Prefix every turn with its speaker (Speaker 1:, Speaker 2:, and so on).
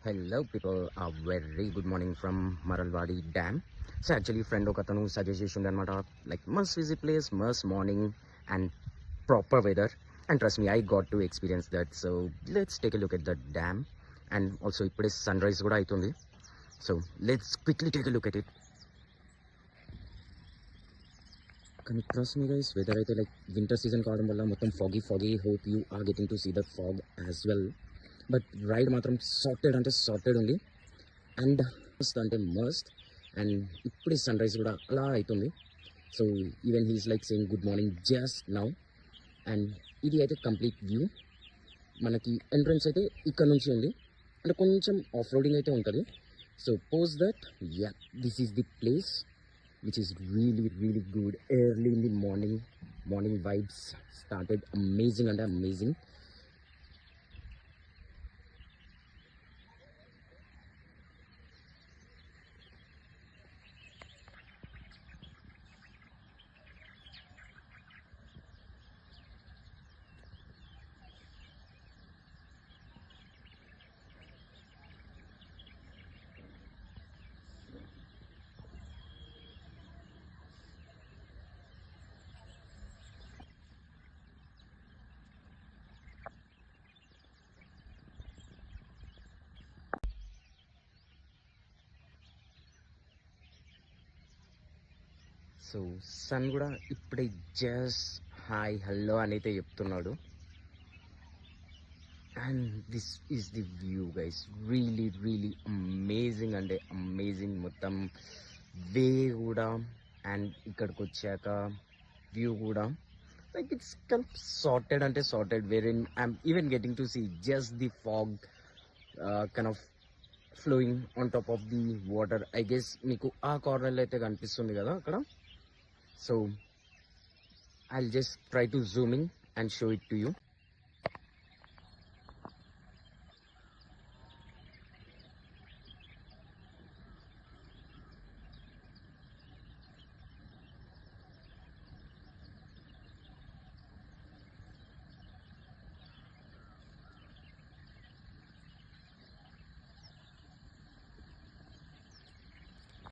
Speaker 1: Hello people, a very good morning from Maralwadi Dam. So actually friend okatanu suggest chesindi anamata, like must visit place, must morning and proper weather, and trust me, I got to experience that. So let's take a look at the dam, and also ippude sunrise kuda aitundi. So let's quickly take a look at it. Can you trust me guys, weather aithe like winter season kaavadam valla mottham foggy, hope you are getting to see the fog as well. But ride matram sorted only. And must అంటే must. And ఇప్పుడే sun rise కూడా అలా అవుతుంది. So even he's like saying good morning just now. And ఇది అయితే complete view. మనకి entrance అయితే ఇక్కడ నుంచి ఉంది, అంటే కొంచెం ఆఫ్ రోడింగ్ అయితే ఉంటుంది. So pose that ya, this is the place which is really good. Early in the morning vibes started. Amazing అంటే అమేజింగ్. సో సన్ కూడా ఇప్పుడే జస్ట్ హాయ్ హలో అని అయితే చెప్తున్నాడు. And this is the view guys, really amazing అంటే amazing. మొత్తం way కూడా and ఇక్కడికి వచ్చాక వ్యూ కూడా లైక్ ఇట్స్ కన్ సార్టెడ్ అంటే sorted, where in I'm even getting to see just the fog kind of flowing on top of the water. I guess మీకు ఆ కార్నర్లో అయితే కనిపిస్తుంది కదా అక్కడ. So I'll just try to zoom in and show it to you.